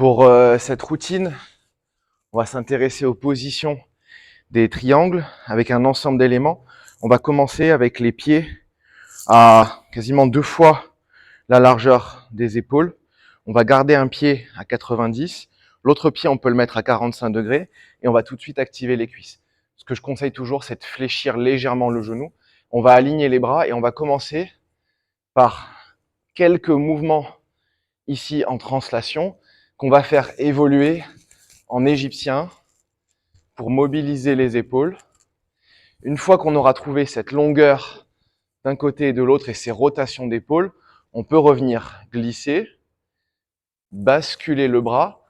Pour cette routine, on va s'intéresser aux positions des triangles avec un ensemble d'éléments. On va commencer avec les pieds à quasiment 2 fois la largeur des épaules. On va garder un pied à 90, l'autre pied on peut le mettre à 45 degrés et on va tout de suite activer les cuisses. Ce que je conseille toujours, c'est de fléchir légèrement le genou. On va aligner les bras et on va commencer par quelques mouvements ici en translation qu'on va faire évoluer en égyptien pour mobiliser les épaules. Une fois qu'on aura trouvé cette longueur d'un côté et de l'autre et ces rotations d'épaules, on peut revenir glisser, basculer le bras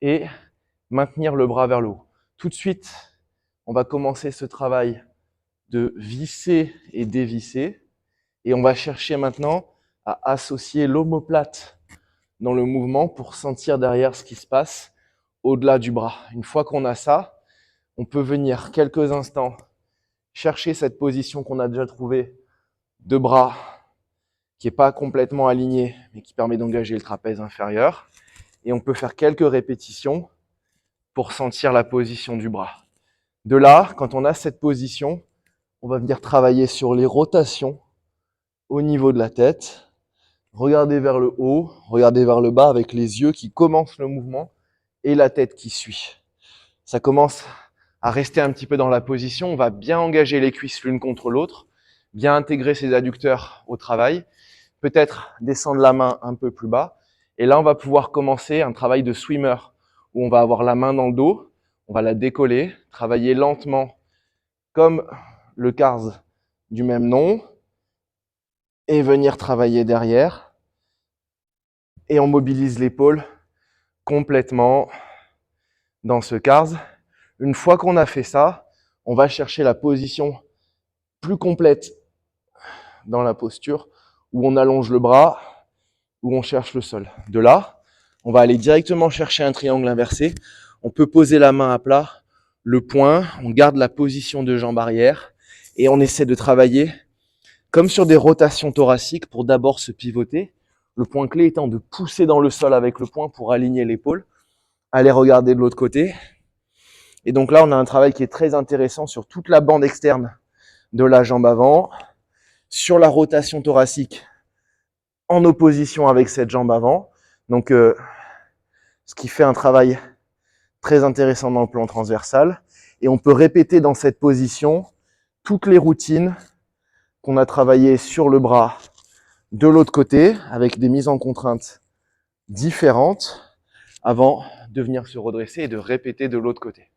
et maintenir le bras vers le haut. Tout de suite, on va commencer ce travail de visser et dévisser et on va chercher maintenant à associer l'omoplate dans le mouvement pour sentir derrière ce qui se passe au-delà du bras. Une fois qu'on a ça, on peut venir quelques instants chercher cette position qu'on a déjà trouvée de bras qui n'est pas complètement aligné mais qui permet d'engager le trapèze inférieur. Et on peut faire quelques répétitions pour sentir la position du bras. De là, quand on a cette position, on va venir travailler sur les rotations au niveau de la tête. Regardez vers le haut, regardez vers le bas avec les yeux qui commencent le mouvement et la tête qui suit. Ça commence à rester un petit peu dans la position. On va bien engager les cuisses l'une contre l'autre, bien intégrer ses adducteurs au travail, peut-être descendre la main un peu plus bas. Et là, on va pouvoir commencer un travail de swimmer où on va avoir la main dans le dos, on va la décoller, travailler lentement comme le Cars du même nom et venir travailler derrière. Et on mobilise l'épaule complètement dans ce Cars. Une fois qu'on a fait ça, on va chercher la position plus complète dans la posture où on allonge le bras, où on cherche le sol. De là, on va aller directement chercher un triangle inversé. On peut poser la main à plat, le poing, on garde la position de jambe arrière et on essaie de travailler comme sur des rotations thoraciques pour d'abord se pivoter. Le point clé étant de pousser dans le sol avec le poing pour aligner l'épaule. Allez regarder de l'autre côté. Et donc là, on a un travail qui est très intéressant sur toute la bande externe de la jambe avant, sur la rotation thoracique en opposition avec cette jambe avant. Donc, ce qui fait un travail très intéressant dans le plan transversal. Et on peut répéter dans cette position toutes les routines qu'on a travaillées sur le bras de l'autre côté, avec des mises en contrainte différentes, avant de venir se redresser et de répéter de l'autre côté.